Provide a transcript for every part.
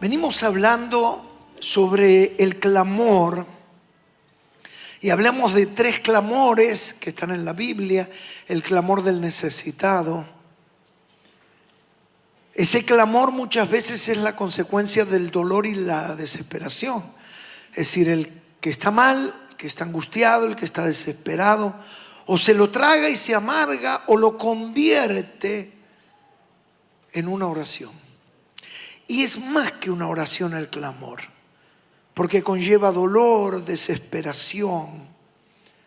Venimos hablando sobre el clamor y hablamos de 3 clamores que están en la Biblia. El clamor del necesitado. Ese clamor muchas veces es la consecuencia del dolor y la desesperación. Es decir, el que está mal, el que está angustiado, el que está desesperado, o se lo traga y se amarga o lo convierte en una oración. Y es más que una oración el clamor, porque conlleva dolor, desesperación,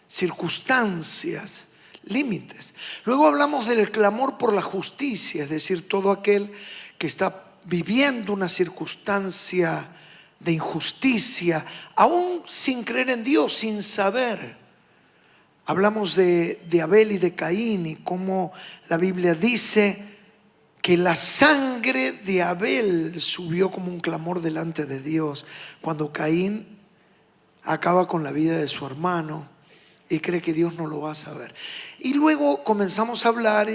circunstancias, límites. Luego hablamos del clamor por la justicia, es decir, todo aquel que está viviendo una circunstancia de injusticia, aún sin creer en Dios, sin saber. Hablamos de Abel y de Caín y cómo la Biblia dice que la sangre de Abel subió como un clamor delante de Dios cuando Caín acaba con la vida de su hermano y cree que Dios no lo va a saber. Y luego comenzamos a hablar,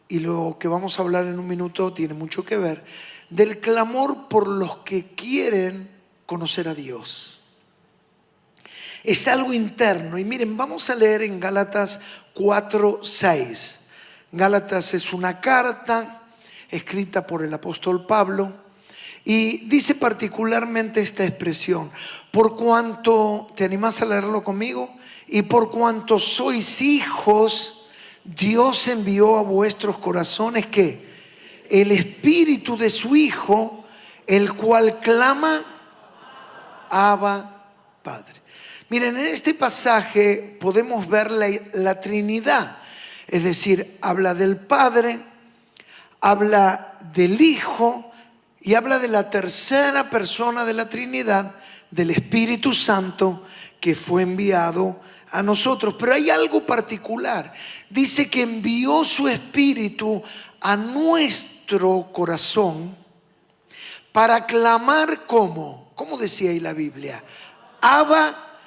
y lo que vamos a hablar en un minuto tiene mucho que ver, del clamor por los que quieren conocer a Dios. Es algo interno. Y miren, vamos a leer en Gálatas 4:6. Gálatas es una carta escrita por el apóstol Pablo y dice particularmente esta expresión: por cuanto, ¿te animás a leerlo conmigo? Y por cuanto sois hijos, Dios envió a vuestros corazones ¿qué? El espíritu de su Hijo, el cual clama, Abba, Padre. Miren, en este pasaje podemos ver la Trinidad. Es decir, habla del Padre, habla del Hijo y habla de la tercera persona de la Trinidad, del Espíritu Santo, que fue enviado a nosotros. Pero hay algo particular. Dice que envió su Espíritu a nuestro corazón para clamar ¿cómo? ¿Cómo decía ahí la Biblia? Abba,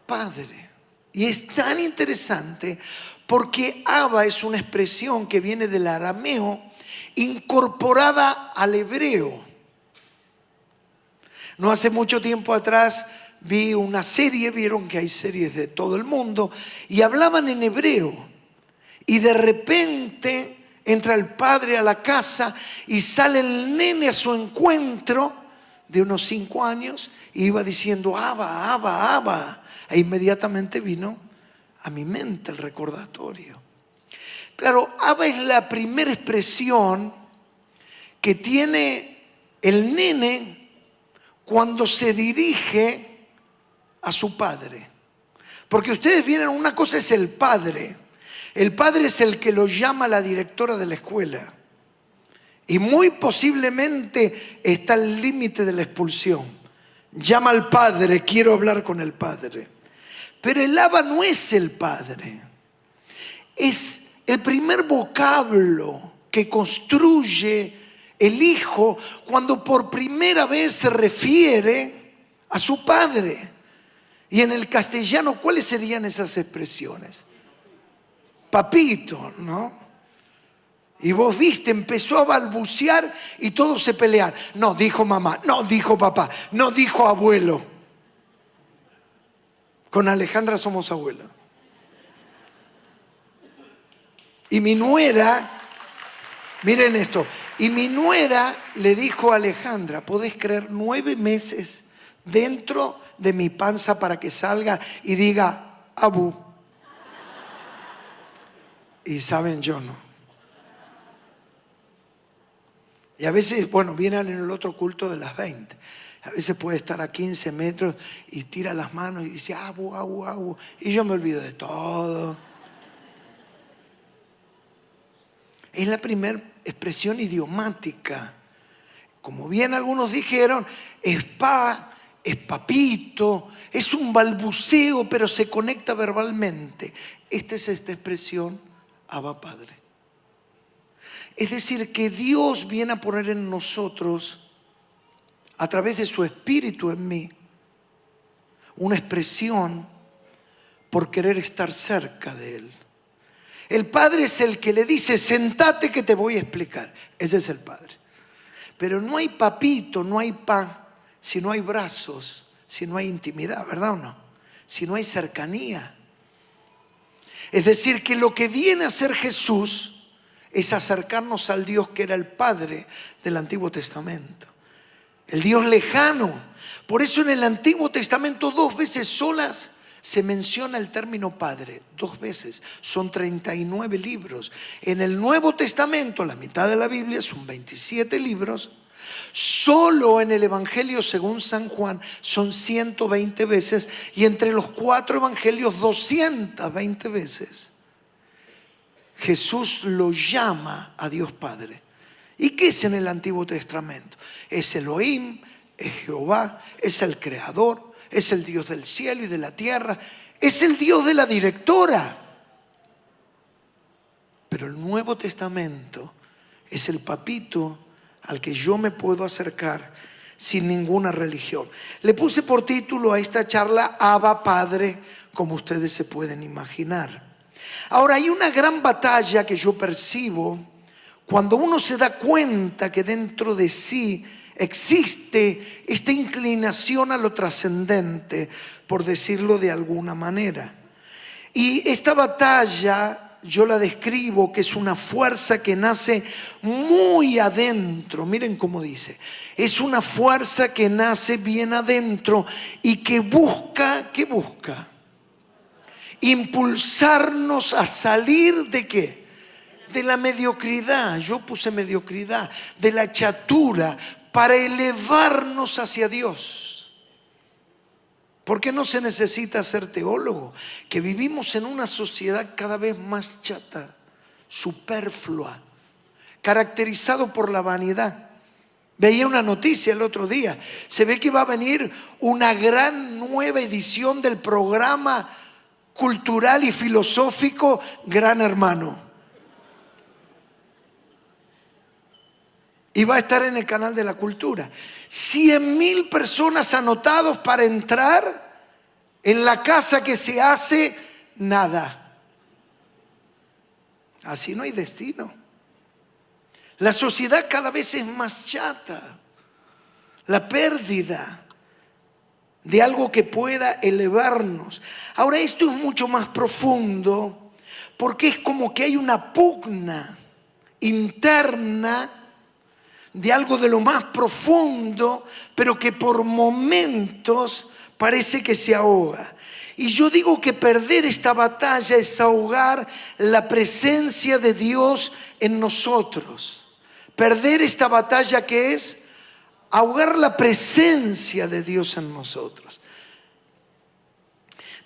Padre. Y es tan interesante porque Abba es una expresión que viene del arameo incorporada al hebreo. No hace mucho tiempo atrás vi una serie, vieron que hay series de todo el mundo, y hablaban en hebreo. Y de repente entra el padre a la casa y sale el nene a su encuentro de unos 5 años y iba diciendo Abba, Abba, Abba. E inmediatamente vino a mi mente el recordatorio. Claro, Abba es la primera expresión que tiene el nene cuando se dirige a su padre. Porque ustedes vieron, una cosa es el padre. El padre es el que lo llama la directora de la escuela. Y muy posiblemente está al límite de la expulsión. Llama al padre, quiero hablar con el padre. Pero el Abba no es el Padre. Es el primer vocablo que construye el Hijo cuando por primera vez se refiere a su Padre. Y en el castellano, ¿cuáles serían esas expresiones? Papito, ¿no? Y vos viste, empezó a balbucear y todos se pelean. No, dijo mamá, no, dijo papá, no, dijo abuelo. Con Alejandra somos abuelos. Y mi nuera, miren esto, y mi nuera le dijo a Alejandra, ¿podés creer 9 meses dentro de mi panza para que salga y diga abu? Y saben, yo no. Y a veces, bueno, vienen en el otro culto de las 20. A veces puede estar a 15 metros y tira las manos y dice abu, abu, abu. Y yo me olvido de todo. Es la primera expresión idiomática. Como bien algunos dijeron, es pa, es papito, es un balbuceo, pero se conecta verbalmente. Esta es esta expresión, Abba Padre. Es decir, que Dios viene a poner en nosotros, a través de su Espíritu en mí, una expresión por querer estar cerca de Él. El Padre es el que le dice, sentate que te voy a explicar. Ese es el Padre. Pero no hay papito, no hay pa, si no hay brazos, si no hay intimidad, ¿verdad o no? Si no hay cercanía. Es decir, que lo que viene a hacer Jesús es acercarnos al Dios que era el Padre del Antiguo Testamento. El Dios lejano. Por eso en el Antiguo Testamento 2 veces solas se menciona el término Padre. 2 veces. Son 39 libros. En el Nuevo Testamento, la mitad de la Biblia, son 27 libros. Solo en el Evangelio según San Juan son 120 veces. Y entre los 4 evangelios 220 veces Jesús lo llama a Dios Padre. ¿Y qué es en el Antiguo Testamento? Es Elohim, es Jehová, es el Creador, es el Dios del cielo y de la tierra, es el Dios de la directora. Pero el Nuevo Testamento es el papito al que yo me puedo acercar sin ninguna religión. Le puse por título a esta charla Abba Padre, como ustedes se pueden imaginar. Ahora, hay una gran batalla que yo percibo cuando uno se da cuenta que dentro de sí existe esta inclinación a lo trascendente, por decirlo de alguna manera. Y esta batalla yo la describo que es una fuerza que nace muy adentro. Miren cómo dice. Es una fuerza que nace bien adentro y que busca, ¿qué busca? Impulsarnos a salir ¿de qué? De la mediocridad. Yo puse mediocridad, de la chatura, para elevarnos hacia Dios. Porque no se necesita ser teólogo, que vivimos en una sociedad cada vez más chata, superflua, caracterizado por la vanidad. Veía una noticia el otro día, se ve que va a venir una gran nueva edición del programa cultural y filosófico Gran Hermano. Y va a estar en el canal de la cultura. 100.000 personas anotados para entrar en la casa que se hace nada. Así no hay destino. La sociedad cada vez es más chata. La pérdida de algo que pueda elevarnos. Ahora, esto es mucho más profundo porque es como que hay una pugna interna de algo de lo más profundo, pero que por momentos parece que se ahoga. Y yo digo que perder esta batalla es ahogar la presencia de Dios en nosotros. Perder esta batalla que es ahogar la presencia de Dios en nosotros.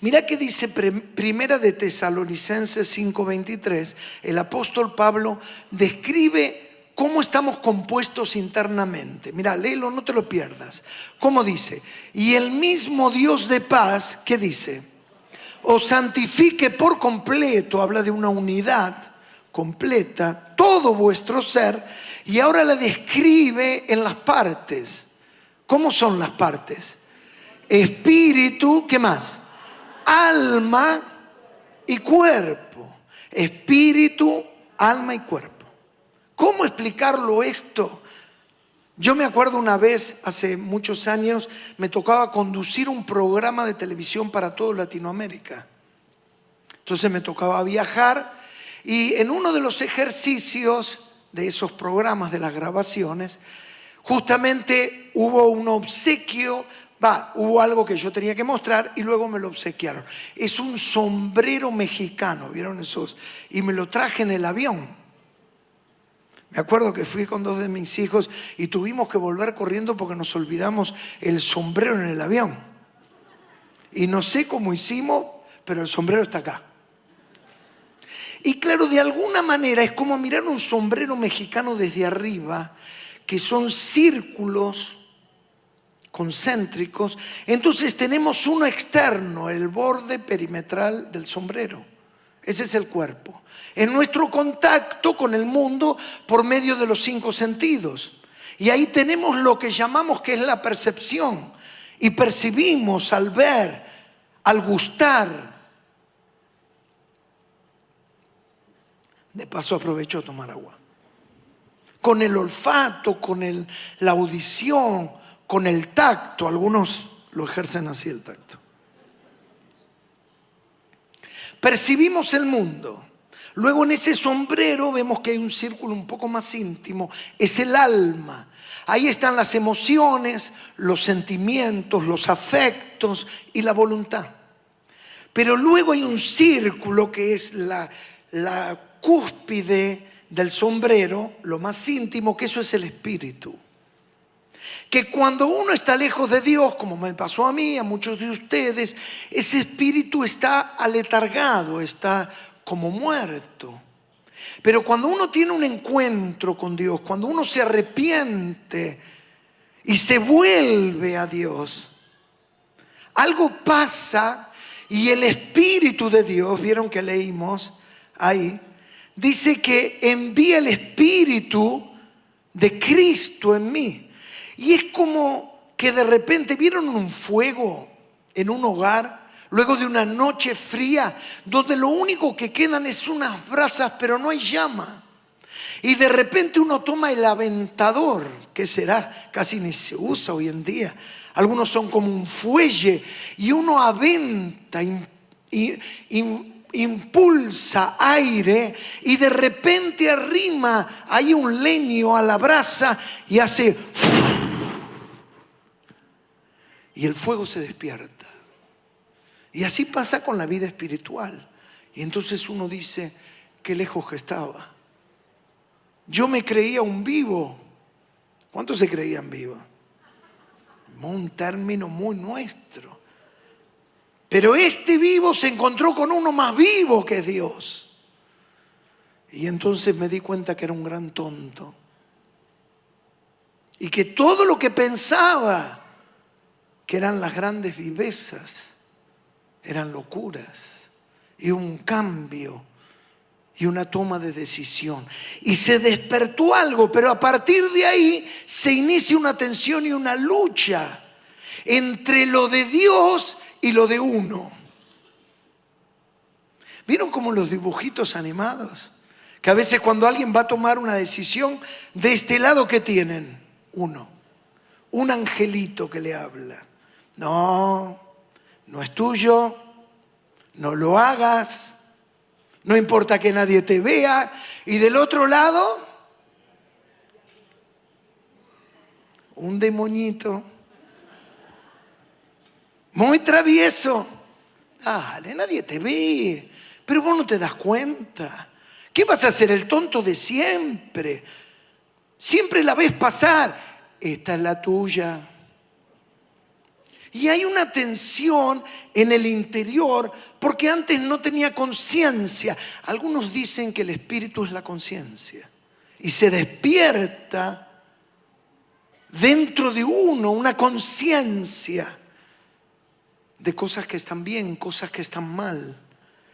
Mira que dice Primera de Tesalonicenses 5:23. El apóstol Pablo describe cómo estamos compuestos internamente. Mira, léelo, no te lo pierdas. ¿Cómo dice? Y el mismo Dios de paz, ¿qué dice? Os santifique por completo, habla de una unidad completa, todo vuestro ser, y ahora la describe en las partes. ¿Cómo son las partes? Espíritu, ¿qué más? Alma y cuerpo. Espíritu, alma y cuerpo. ¿Cómo explicarlo esto? Yo me acuerdo una vez, hace muchos años, me tocaba conducir un programa de televisión para toda Latinoamérica. Entonces me tocaba viajar y en uno de los ejercicios de esos programas, de las grabaciones, justamente hubo un obsequio, hubo algo que yo tenía que mostrar y luego me lo obsequiaron. Es un sombrero mexicano, ¿vieron esos? Y me lo traje en el avión. Me acuerdo que fui con 2 de mis hijos y tuvimos que volver corriendo porque nos olvidamos el sombrero en el avión. Y no sé cómo hicimos, pero el sombrero está acá. Y claro, de alguna manera es como mirar un sombrero mexicano desde arriba, que son círculos concéntricos. Entonces tenemos uno externo, el borde perimetral del sombrero. Ese es el cuerpo. En nuestro contacto con el mundo por medio de los 5 sentidos. Y ahí tenemos lo que llamamos que es la percepción. Y percibimos al ver, al gustar. De paso aprovecho a tomar agua. con el olfato, la audición, con el tacto. Algunos lo ejercen así, el tacto. Percibimos el mundo. Luego en ese sombrero vemos que hay un círculo un poco más íntimo. Es el alma. Ahí están las emociones, los sentimientos, los afectos y la voluntad. Pero luego hay un círculo que es la cúspide del sombrero, lo más íntimo, que eso es el espíritu. Que cuando uno está lejos de Dios, como me pasó a mí, a muchos de ustedes, ese espíritu está aletargado, está como muerto. Pero cuando uno tiene un encuentro con Dios, cuando uno se arrepiente y se vuelve a Dios, algo pasa y el Espíritu de Dios, vieron que leímos ahí, dice que envía el Espíritu de Cristo en mí. Y es como que de repente, ¿vieron un fuego en un hogar? Luego de una noche fría, donde lo único que quedan es unas brasas, pero no hay llama. Y de repente uno toma el aventador, ¿qué será? Casi ni se usa hoy en día. Algunos son como un fuelle y uno aventa, impulsa aire y de repente arrima ahí un leño a la brasa y hace... Y el fuego se despierta. Y así pasa con la vida espiritual. Y entonces uno dice, qué lejos que estaba. Yo me creía un vivo. ¿Cuántos se creían vivos? Un término muy nuestro. Pero este vivo se encontró con uno más vivo que Dios. Y entonces me di cuenta que era un gran tonto. Y que todo lo que pensaba que eran las grandes vivezas eran locuras y un cambio y una toma de decisión. Y se despertó algo, pero a partir de ahí se inicia una tensión y una lucha entre lo de Dios y lo de uno. ¿Vieron como los dibujitos animados? Que a veces cuando alguien va a tomar una decisión, de este lado, ¿qué tienen? Uno. Un angelito que le habla. No, no es tuyo, no lo hagas, no importa que nadie te vea. Y del otro lado, un demonito, muy travieso. Dale, nadie te ve, pero vos no te das cuenta. ¿Qué vas a hacer? El tonto de siempre. Siempre la ves pasar. Esta es la tuya. Y hay una tensión en el interior porque antes no tenía conciencia. Algunos dicen que el espíritu es la conciencia. Y se despierta dentro de uno una conciencia de cosas que están bien, cosas que están mal.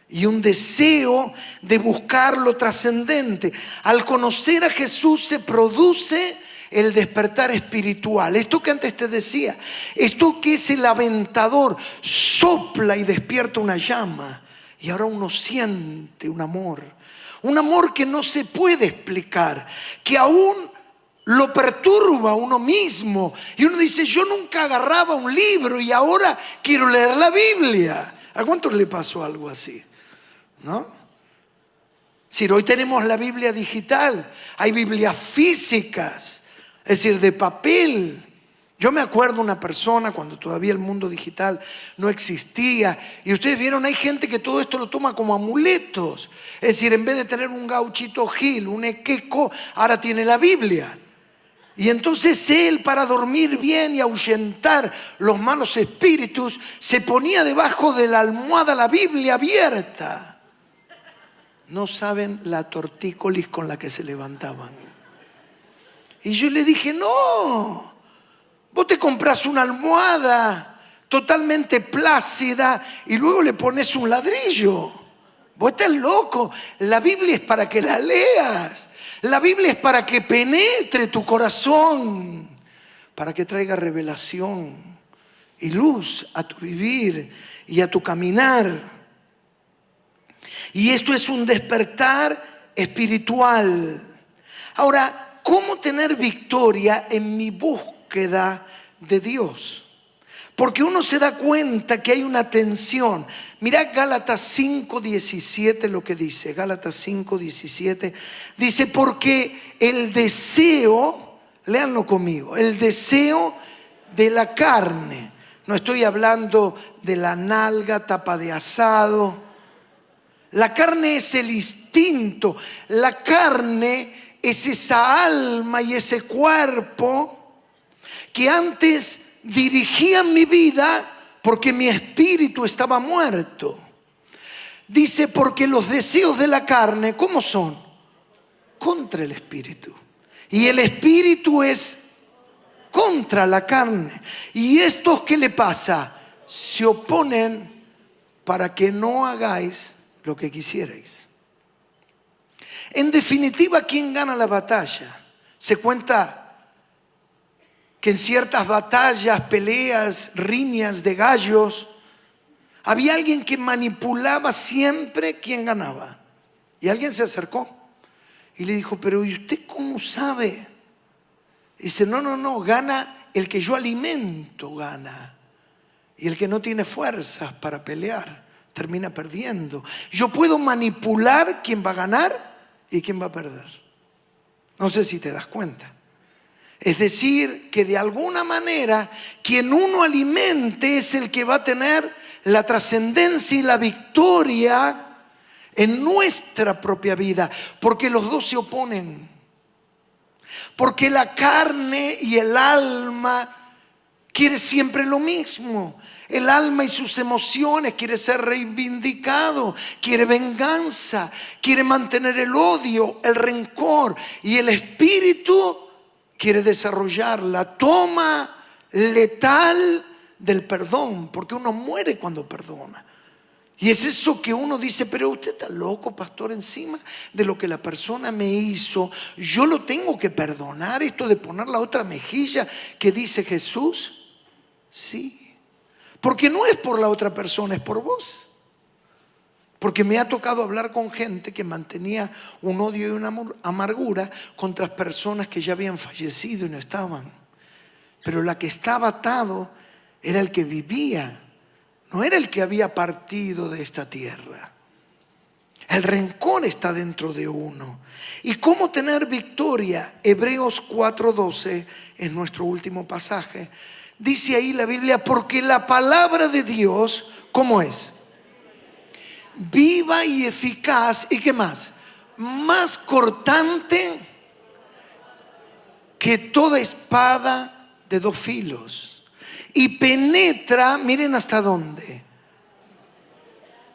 Y un deseo de buscar lo trascendente. Al conocer a Jesús se produce el despertar espiritual. Esto que antes te decía, esto que es el aventador, sopla y despierta una llama. Y ahora uno siente un amor que no se puede explicar, que aún lo perturba a uno mismo. Y uno dice, yo nunca agarraba un libro y ahora quiero leer la Biblia. ¿A cuántos le pasó algo así? ¿No? Si hoy tenemos la Biblia digital, hay Biblias físicas, es decir, de papel. Yo me acuerdo una persona cuando todavía el mundo digital no existía, y ustedes vieron, hay gente que todo esto lo toma como amuletos. Es decir, en vez de tener un gauchito Gil, un equeco, ahora tiene la Biblia. Y entonces él, para dormir bien y ahuyentar los malos espíritus, se ponía debajo de la almohada la Biblia abierta. No saben la tortícolis con la que se levantaban. Y yo le dije, no, vos te compras una almohada totalmente plácida y luego le pones un ladrillo. Vos estás loco. La Biblia es para que la leas. La Biblia es para que penetre tu corazón, para que traiga revelación y luz a tu vivir y a tu caminar. Y esto es un despertar espiritual. Ahora, ¿cómo tener victoria en mi búsqueda de Dios? Porque uno se da cuenta que hay una tensión. Mirá Gálatas 5:17 lo que dice. Gálatas 5:17 dice, porque el deseo, léanlo conmigo, el deseo de la carne. No estoy hablando de la nalga, tapa de asado. La carne es el instinto. La carne es esa alma y ese cuerpo que antes dirigían mi vida porque mi espíritu estaba muerto. Dice, porque los deseos de la carne, ¿cómo son? Contra el espíritu. Y el espíritu es contra la carne. ¿Y estos qué le pasa? Se oponen para que no hagáis lo que quisierais. En definitiva, ¿quién gana la batalla? Se cuenta que en ciertas batallas, peleas, riñas de gallos, había alguien que manipulaba siempre quién ganaba. Y alguien se acercó y le dijo, pero ¿y usted cómo sabe? Y dice, no, gana el que yo alimento, gana. Y el que no tiene fuerzas para pelear, termina perdiendo. Yo puedo manipular quién va a ganar y quién va a perder. No sé si te das cuenta. Es decir, que de alguna manera quien uno alimente es el que va a tener la trascendencia y la victoria en nuestra propia vida, porque los dos se oponen. Porque la carne y el alma quiere siempre lo mismo. El alma y sus emociones quiere ser reivindicado, quiere venganza, quiere mantener el odio, el rencor, y el espíritu quiere desarrollar la toma letal del perdón, porque uno muere cuando perdona. Y es eso que uno dice, pero usted está loco, pastor, encima de lo que la persona me hizo, yo lo tengo que perdonar, esto de poner la otra mejilla que dice Jesús. Sí, porque no es por la otra persona, es por vos. Porque me ha tocado hablar con gente que mantenía un odio y una amargura contra personas que ya habían fallecido y no estaban. Pero la que estaba atado era el que vivía, no era el que había partido de esta tierra. El rencor está dentro de uno. ¿Y cómo tener victoria? Hebreos 4:12 es nuestro último pasaje. Dice ahí la Biblia, porque la palabra de Dios, ¿cómo es? Viva y eficaz, ¿y qué más? Más cortante que toda espada de dos filos. Y penetra, miren hasta dónde,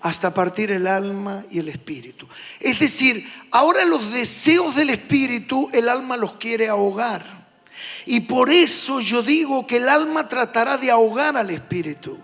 hasta partir el alma y el espíritu. Es decir, ahora los deseos del espíritu, el alma los quiere ahogar. Y por eso yo digo que el alma tratará de ahogar al espíritu.